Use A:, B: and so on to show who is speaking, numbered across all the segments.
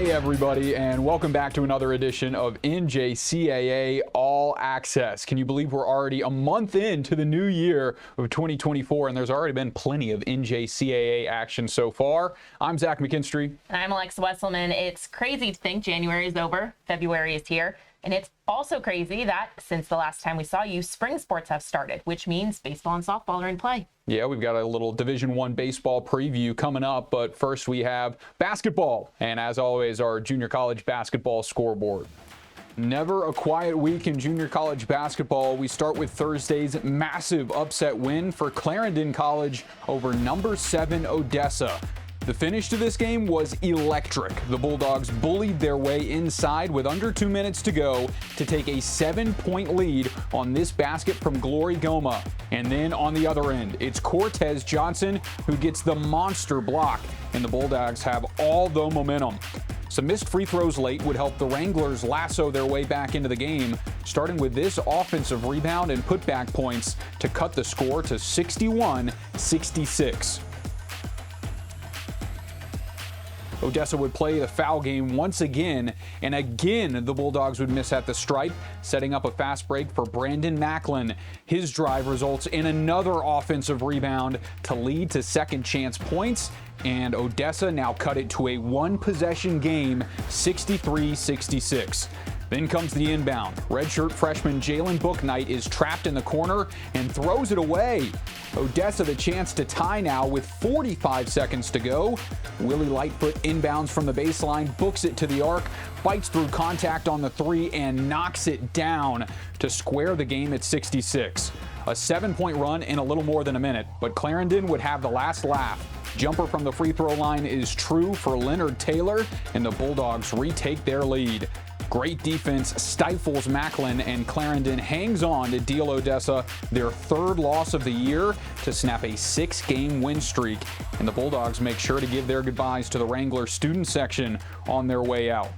A: Hey everybody, and welcome back to another edition of NJCAA All Access. Can you believe we're already a month into the new year of 2024, and there's already been plenty of NJCAA action so far? I'm Zach McKinstry.
B: And I'm Alexa Wesselman. It's crazy to think January is over, February is here, and it's also crazy that since the last time we saw you, spring sports have started, which means baseball and softball are in play.
A: Yeah, we've got a little Division I baseball preview coming up, but first we have basketball, and as always, our junior college basketball scoreboard. Never a quiet week in junior college basketball. We start with Thursday's massive upset win for Clarendon College over number 7 Odessa. The finish to this game was electric. The Bulldogs bullied their way inside with under 2 minutes to go to take a 7-point lead on this basket from Glory Goma. And then on the other end, it's Cortez Johnson who gets the monster block, and the Bulldogs have all the momentum. Some missed free throws late would help the Wranglers lasso their way back into the game, starting with this offensive rebound and putback points to cut the score to 61-66. Odessa would play the foul game once again, and again the Bulldogs would miss at the stripe, setting up a fast break for Brandon Macklin. His drive results in another offensive rebound to lead to second chance points, and Odessa now cut it to a one-possession game, 63-66. Then comes the inbound. Redshirt freshman Jalen Booknight is trapped in the corner and throws it away. Odessa the chance to tie now with 45 seconds to go. Willie Lightfoot inbounds from the baseline, books it to the arc, bites through contact on the three, and knocks it down to square the game at 66. A 7-point run in a little more than a minute, but Clarendon would have the last laugh. Jumper from the free throw line is true for Leonard Taylor, and the Bulldogs retake their lead. Great defense stifles Macklin, and Clarendon hangs on to deal Odessa their third loss of the year to snap a 6-game win streak. And the Bulldogs make sure to give their goodbyes to the Wrangler student section on their way out.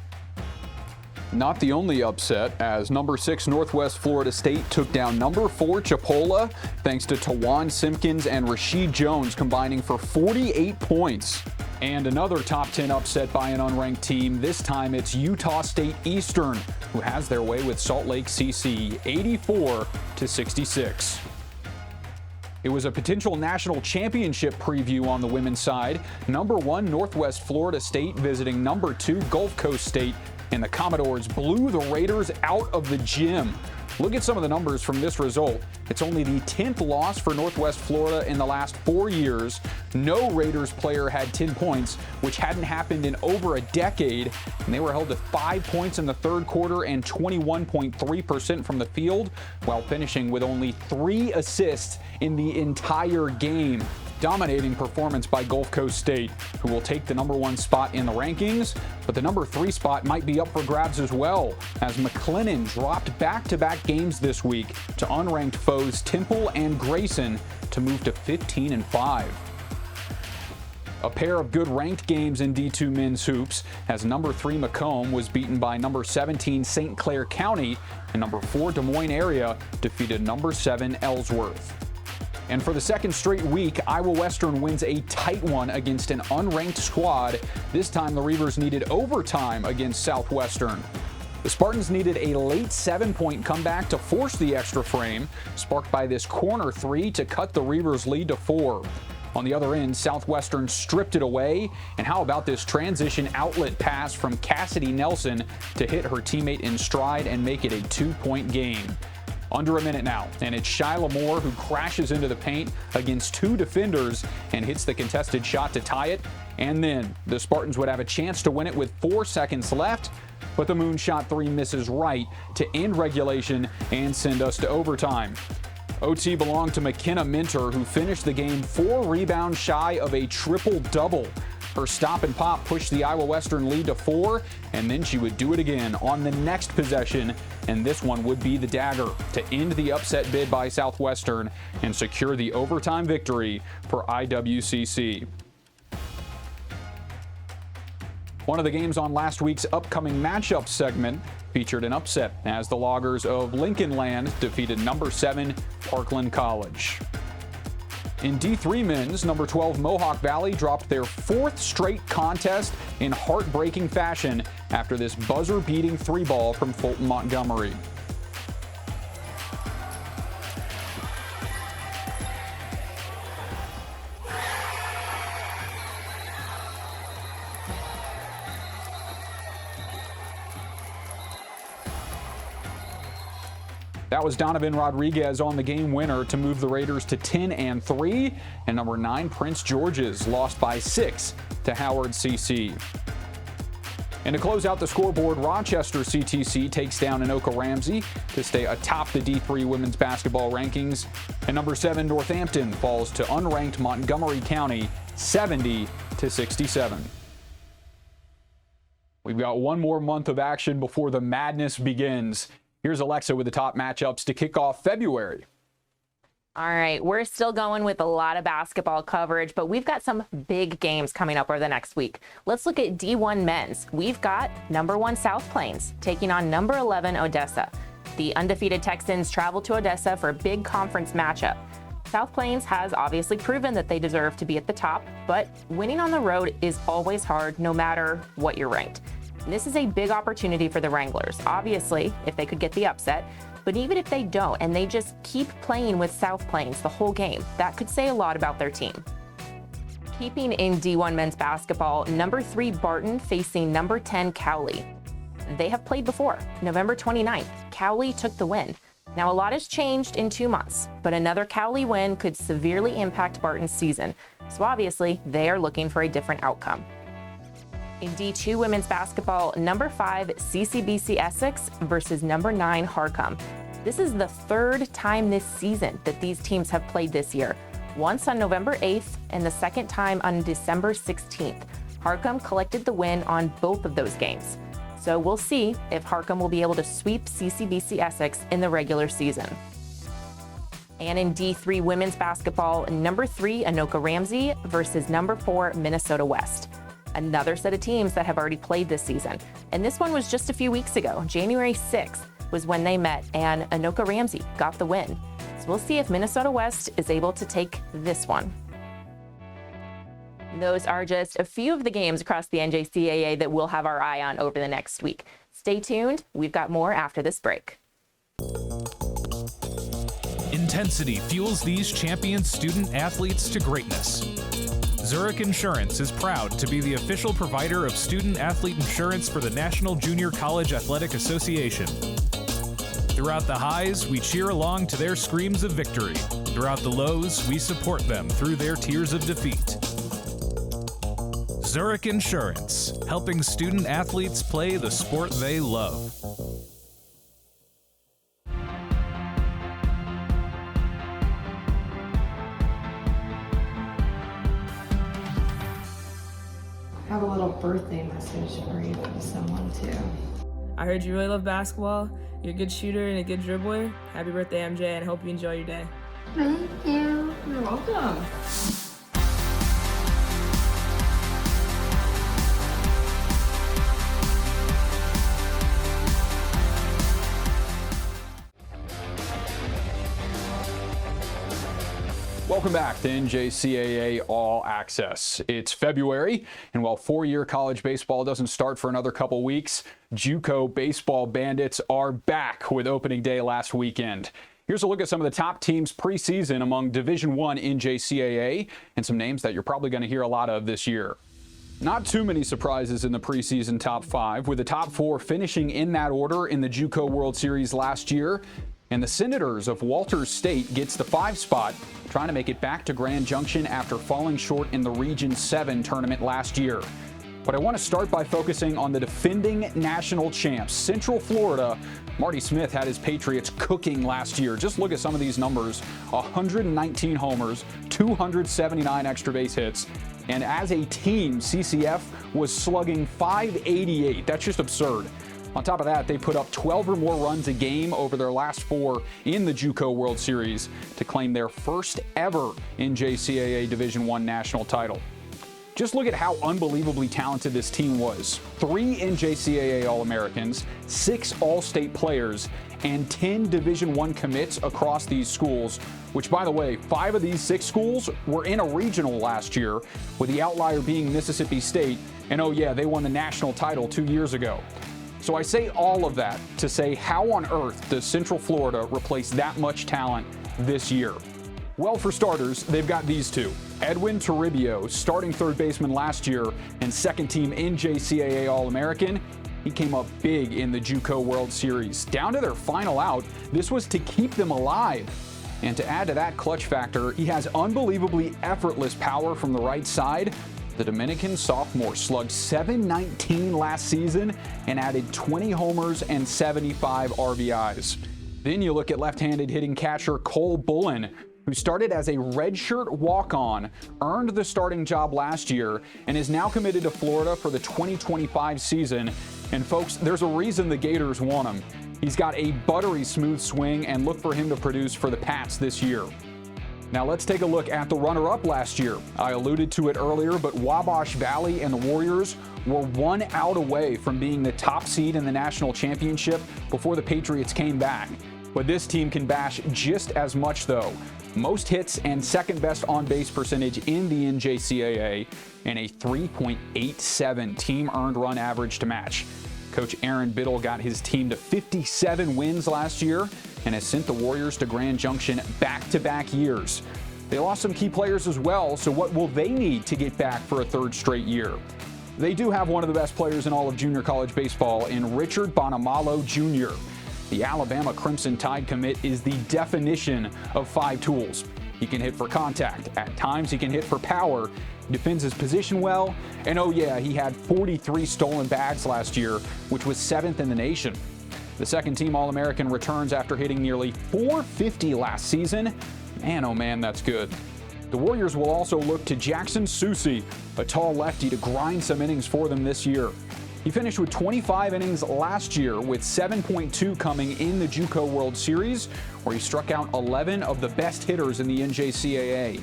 A: Not the only upset, as number 6 Northwest Florida State took down number 4 Chipola, thanks to Tawan Simpkins and Rasheed Jones combining for 48 points. And another top 10 upset by an unranked team. This time it's Utah State Eastern, who has their way with Salt Lake CC, 84-66. It was a potential national championship preview on the women's side. Number 1 Northwest Florida State visiting number 2 Gulf Coast State, and the Commodores blew the Raiders out of the gym. Look at some of the numbers from this result. It's only the 10th loss for Northwest Florida in the last 4 years. No Raiders player had 10 points, which hadn't happened in over a decade. And they were held to 5 points in the third quarter and 21.3% from the field, while finishing with only 3 assists in the entire game. Dominating performance by Gulf Coast State, who will take the number 1 spot in the rankings, but the number 3 spot might be up for grabs as well, as McLennan dropped back-to-back games this week to unranked foes Temple and Grayson to move to 15-5. A pair of good ranked games in D2 men's hoops, as number 3 Macomb was beaten by number 17 St. Clair County, and number 4 Des Moines area defeated number 7 Ellsworth. And for the second straight week, Iowa Western wins a tight one against an unranked squad. This time the Reavers needed overtime against Southwestern. The Spartans needed a late 7-point comeback to force the extra frame, sparked by this corner 3 to cut the Reavers' lead to 4. On the other end, Southwestern stripped it away. And how about this transition outlet pass from Cassidy Nelson to hit her teammate in stride and make it a 2-point game? Under a minute now, and it's Shyla Moore who crashes into the paint against 2 defenders and hits the contested shot to tie it. And then the Spartans would have a chance to win it with 4 seconds left, but the moonshot 3 misses right to end regulation and send us to overtime. OT belonged to McKenna Minter, who finished the game 4 rebounds shy of a triple-double. Her stop and pop pushed the Iowa Western lead to 4, and then she would do it again on the next possession, and this one would be the dagger to end the upset bid by Southwestern and secure the overtime victory for IWCC. One of the games on last week's upcoming matchup segment featured an upset as the Loggers of Lincoln Land defeated number 7 Parkland College. In D3 men's, number 12 Mohawk Valley dropped their 4th straight contest in heartbreaking fashion after this buzzer-beating 3-ball from Fulton Montgomery. That was Donovan Rodriguez on the game winner to move the Raiders to 10-3, and number 9 Prince George's lost by 6 to Howard CC. And to close out the scoreboard, Rochester CTC takes down Anoka Ramsey to stay atop the D3 women's basketball rankings, and number 7 Northampton falls to unranked Montgomery County 70-67. We've got one more month of action before the madness begins. Here's Alexa with the top matchups to kick off February.
B: All right, we're still going with a lot of basketball coverage, but we've got some big games coming up over the next week. Let's look at D1 men's. We've got number 1 South Plains taking on number 11 Odessa. The undefeated Texans travel to Odessa for a big conference matchup. South Plains has obviously proven that they deserve to be at the top, but winning on the road is always hard no matter what you're ranked. This is a big opportunity for the Wranglers, obviously, if they could get the upset. But even if they don't, and they just keep playing with South Plains the whole game, that could say a lot about their team. Keeping in D1 men's basketball, number 3 Barton facing number 10 Cowley. They have played before. November 29th, Cowley took the win. Now, a lot has changed in 2 months, but another Cowley win could severely impact Barton's season. So obviously, they are looking for a different outcome. In D2 women's basketball, number 5 CCBC Essex versus number 9 Harcum. This is the 3rd time this season that these teams have played this year. Once on November 8th and the 2nd time on December 16th. Harcum collected the win on both of those games. So we'll see if Harcum will be able to sweep CCBC Essex in the regular season. And in D3 women's basketball, number 3 Anoka Ramsey versus number 4 Minnesota West. Another set of teams that have already played this season. And this one was just a few weeks ago. January 6th was when they met, and Anoka Ramsey got the win. So we'll see if Minnesota West is able to take this one. Those are just a few of the games across the NJCAA that we'll have our eye on over the next week. Stay tuned. We've got more after this break.
C: Intensity fuels these champion student athletes to greatness. Zurich Insurance is proud to be the official provider of student-athlete insurance for the National Junior College Athletic Association. Throughout the highs, we cheer along to their screams of victory. Throughout the lows, we support them through their tears of defeat. Zurich Insurance, helping student-athletes play the sport they love.
D: I have a little birthday message for you from someone too.
E: I heard you really love basketball. You're a good shooter and a good dribbler. Happy birthday, MJ, and I hope you enjoy your day.
D: Thank you. You're welcome.
A: Welcome back to NJCAA All Access. It's February, and while four-year college baseball doesn't start for another couple weeks, JUCO baseball bandits are back with opening day last weekend. Here's a look at some of the top teams preseason among Division I NJCAA and some names that you're probably going to hear a lot of this year. Not too many surprises in the preseason top five, with the top four finishing in that order in the JUCO World Series last year. And the Senators of Walters State gets the 5 spot, trying to make it back to Grand Junction after falling short in the Region 7 tournament last year. But I want to start by focusing on the defending national champs, Central Florida. Marty Smith had his Patriots cooking last year. Just look at some of these numbers: 119 homers, 279 extra base hits. And as a team, CCF was slugging .588. That's just absurd. On top of that, they put up 12 or more runs a game over their last 4 in the JUCO World Series to claim their first ever NJCAA Division I national title. Just look at how unbelievably talented this team was. 3 NJCAA All-Americans, 6 All-State players, and 10 Division I commits across these schools, which, by the way, 5 of these 6 schools were in a regional last year, with the outlier being Mississippi State. And oh yeah, they won the national title 2 years ago. So I say all of that to say, how on earth does Central Florida replace that much talent this year? Well, for starters, they've got these two. Edwin Toribio, starting third baseman last year and second team NJCAA All-American. He came up big in the JUCO World Series. Down to their final out, this was to keep them alive. And to add to that clutch factor, he has unbelievably effortless power from the right side. The Dominican sophomore slugged .719 last season and added 20 homers and 75 RBIs. Then you look at left-handed hitting catcher Cole Bullen, who started as a redshirt walk-on, earned the starting job last year, and is now committed to Florida for the 2025 season. And folks, there's a reason the Gators want him. He's got a buttery smooth swing, and look for him to produce for the Pats this year. Now let's take a look at the runner-up last year. I alluded to it earlier, but Wabash Valley and the Warriors were 1 out away from being the top seed in the national championship before the Patriots came back. But this team can bash just as much, though. Most hits and second best on-base percentage in the NJCAA, and a 3.87 team earned run average to match. Coach Aaron Biddle got his team to 57 wins last year and has sent the Warriors to Grand Junction back-to-back years. They lost some key players as well, so what will they need to get back for a third straight year? They do have one of the best players in all of junior college baseball in Richard Bonamalo Jr. The Alabama Crimson Tide commit is the definition of 5 tools. He can hit for contact. At times, he can hit for power. He defends his position well. And oh yeah, he had 43 stolen bags last year, which was 7th in the nation. The second-team All-American returns after hitting nearly .450 last season. Man, oh man, that's good. The Warriors will also look to Jackson Susi, a tall lefty, to grind some innings for them this year. He finished with 25 innings last year, with 7.2 coming in the JUCO World Series, where he struck out 11 of the best hitters in the NJCAA.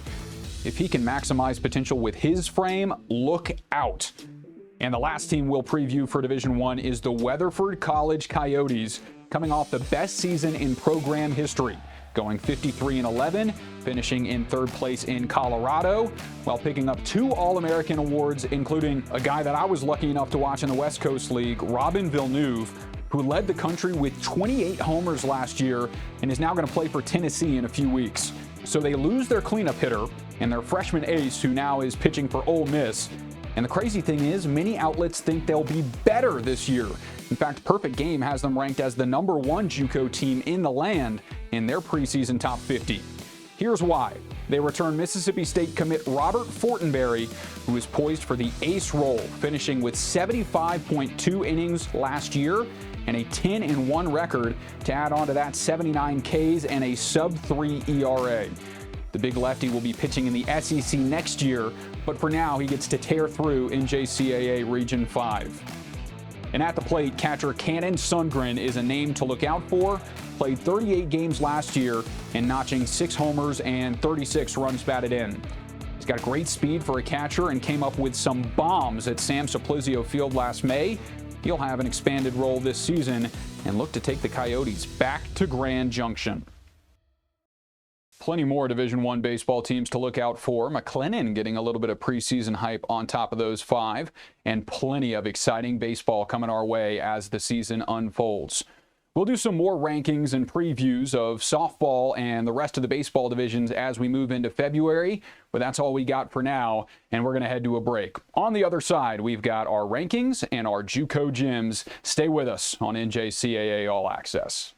A: If he can maximize potential with his frame, look out. And the last team we'll preview for Division I is the Weatherford College Coyotes, coming off the best season in program history, going 53-11, finishing in third place in Colorado, while picking up 2 All-American awards, including a guy that I was lucky enough to watch in the West Coast League, Robin Villeneuve, who led the country with 28 homers last year and is now going to play for Tennessee in a few weeks. So they lose their cleanup hitter and their freshman ace, who now is pitching for Ole Miss. And the crazy thing is, many outlets think they'll be better this year. In fact, Perfect Game has them ranked as the #1 JUCO team in the land in their preseason top 50. Here's why. They return Mississippi State commit Robert Fortenberry, who is poised for the ace role, finishing with 75.2 innings last year and a 10-1 record to add on to that 79 Ks and a sub-3 ERA. The big lefty will be pitching in the SEC next year, but for now he gets to tear through NJCAA Region 5. And at the plate, catcher Cannon Sundgren is a name to look out for. Played 38 games last year and notching 6 homers and 36 runs batted in. He's got great speed for a catcher and came up with some bombs at Sam Simplicio Field last May. He'll have an expanded role this season and look to take the Coyotes back to Grand Junction. Plenty more Division I baseball teams to look out for. McLennan getting a little bit of preseason hype on top of those 5, and plenty of exciting baseball coming our way as the season unfolds. We'll do some more rankings and previews of softball and the rest of the baseball divisions as we move into February, but that's all we got for now, and we're going to head to a break. On the other side, we've got our rankings and our JUCO gyms. Stay with us on NJCAA All Access.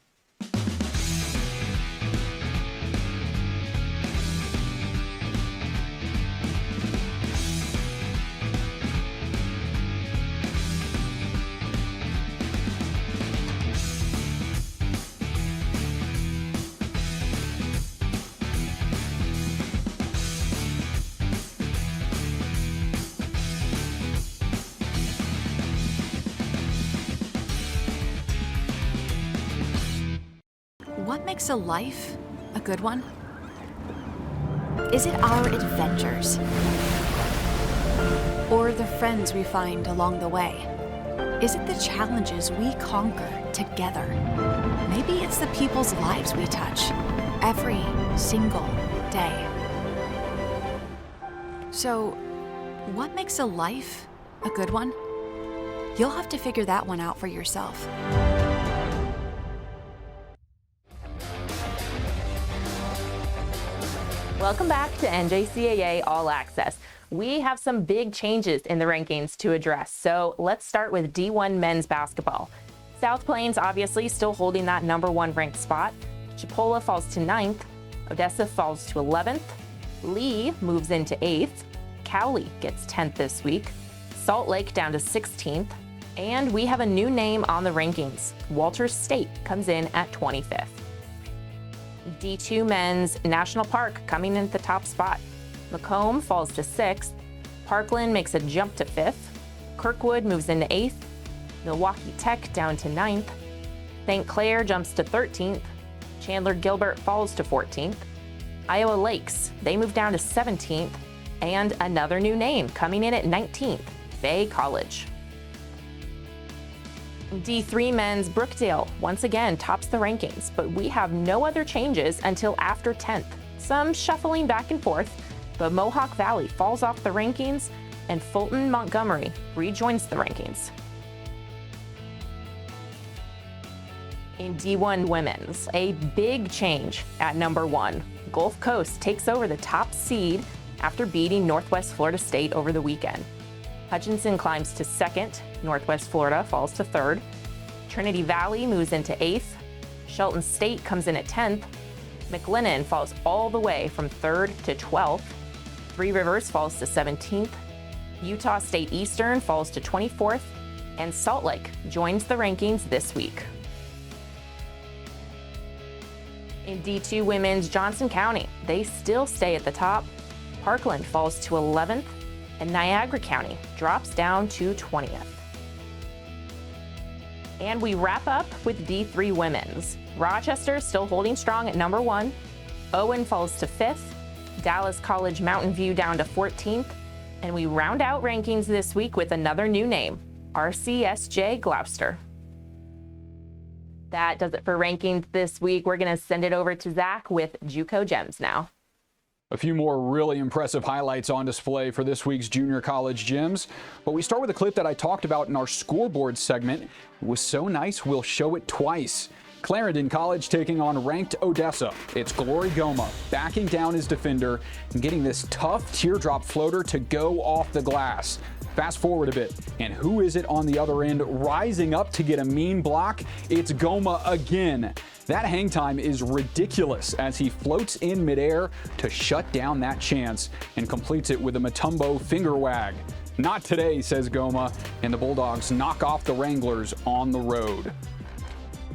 F: What makes a life a good one? Is it our adventures? Or the friends we find along the way? Is it the challenges we conquer together? Maybe it's the people's lives we touch every single day. So, what makes a life a good one? You'll have to figure that one out for yourself.
B: Welcome back to NJCAA All Access. We have some big changes in the rankings to address, so let's start with D1 men's basketball. South Plains obviously still holding that #1 ranked spot. Chipola falls to 9th. Odessa falls to 11th. Lee moves into 8th. Cowley gets 10th this week. Salt Lake down to 16th. And we have a new name on the rankings. Walters State comes in at 25th. D2 men's, National Park coming in at the top spot. Macomb falls to 6th. Parkland makes a jump to 5th. Kirkwood moves into 8th. Milwaukee Tech down to 9th. St. Clair jumps to 13th. Chandler Gilbert falls to 14th. Iowa Lakes, they move down to 17th. And another new name coming in at 19th, Bay College. D3 men's, Brookdale once again tops the rankings, but we have no other changes until after 10th. Some shuffling back and forth, but Mohawk Valley falls off the rankings and Fulton Montgomery rejoins the rankings. In D1 women's, a big change at #1. Gulf Coast takes over the top seed after beating Northwest Florida State over the weekend. Hutchinson climbs to 2nd, Northwest Florida falls to 3rd. Trinity Valley moves into 8th. Shelton State comes in at 10th. McLennan falls all the way from 3rd to 12th. Three Rivers falls to 17th. Utah State Eastern falls to 24th. And Salt Lake joins the rankings this week. In D2 women's, Johnson County, they still stay at the top. Parkland falls to 11th. And Niagara County drops down to 20th. And we wrap up with D3 women's. Rochester still holding strong at #1. Owen falls to 5th. Dallas College Mountain View down to 14th. And we round out rankings this week with another new name, RCSJ Gloucester. That does it for rankings this week. We're going to send it over to Zach with JUCO Gems now.
A: A few more really impressive highlights on display for this week's Junior College Gems. But we start with a clip that I talked about in our scoreboard segment. It was so nice, we'll show it twice. Clarendon College taking on ranked Odessa. It's Glory Goma backing down his defender and getting this tough teardrop floater to go off the glass. Fast forward a bit, and who is it on the other end rising up to get a mean block? It's Goma again. That hang time is ridiculous as he floats in midair to shut down that chance and completes it with a Mutombo finger wag. Not today, says Goma, and the Bulldogs knock off the Wranglers on the road.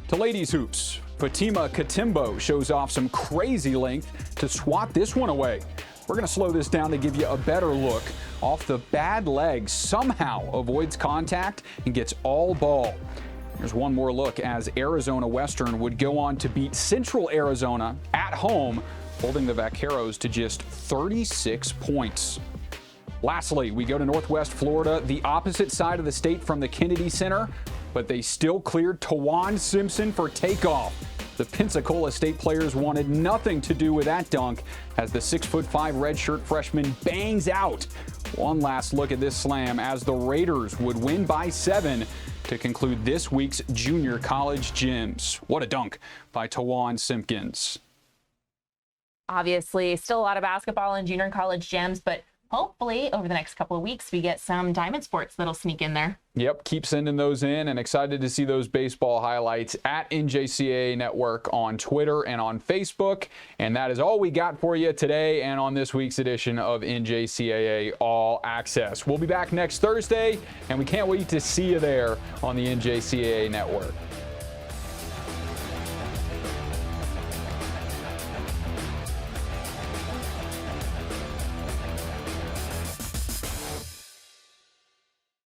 A: To ladies hoops, Fatima Katimbo shows off some crazy length to swat this one away. We're going to slow this down to give you a better look. Off the bad leg, somehow avoids contact and gets all ball. Here's one more look as Arizona Western would go on to beat Central Arizona at home, holding the Vaqueros to just 36 points. Lastly, we go to Northwest Florida, the opposite side of the state from the Kennedy Center, but they still cleared Tawan Simpson for takeoff. The Pensacola State players wanted nothing to do with that dunk as the 6'5" redshirt freshman bangs out. One last look at this slam as the Raiders would win by 7 to conclude this week's Junior College Gems. What a dunk by Tawan Simpkins.
B: Obviously, still a lot of basketball in Junior College Gems, but hopefully over the next couple of weeks we get some Diamond Sports that'll sneak in there.
A: Yep, keep sending those in, and excited to see those baseball highlights at NJCAA Network on Twitter and on Facebook. And that is all we got for you today and on this week's edition of NJCAA All Access. We'll be back next Thursday, and we can't wait to see you there on the NJCAA Network.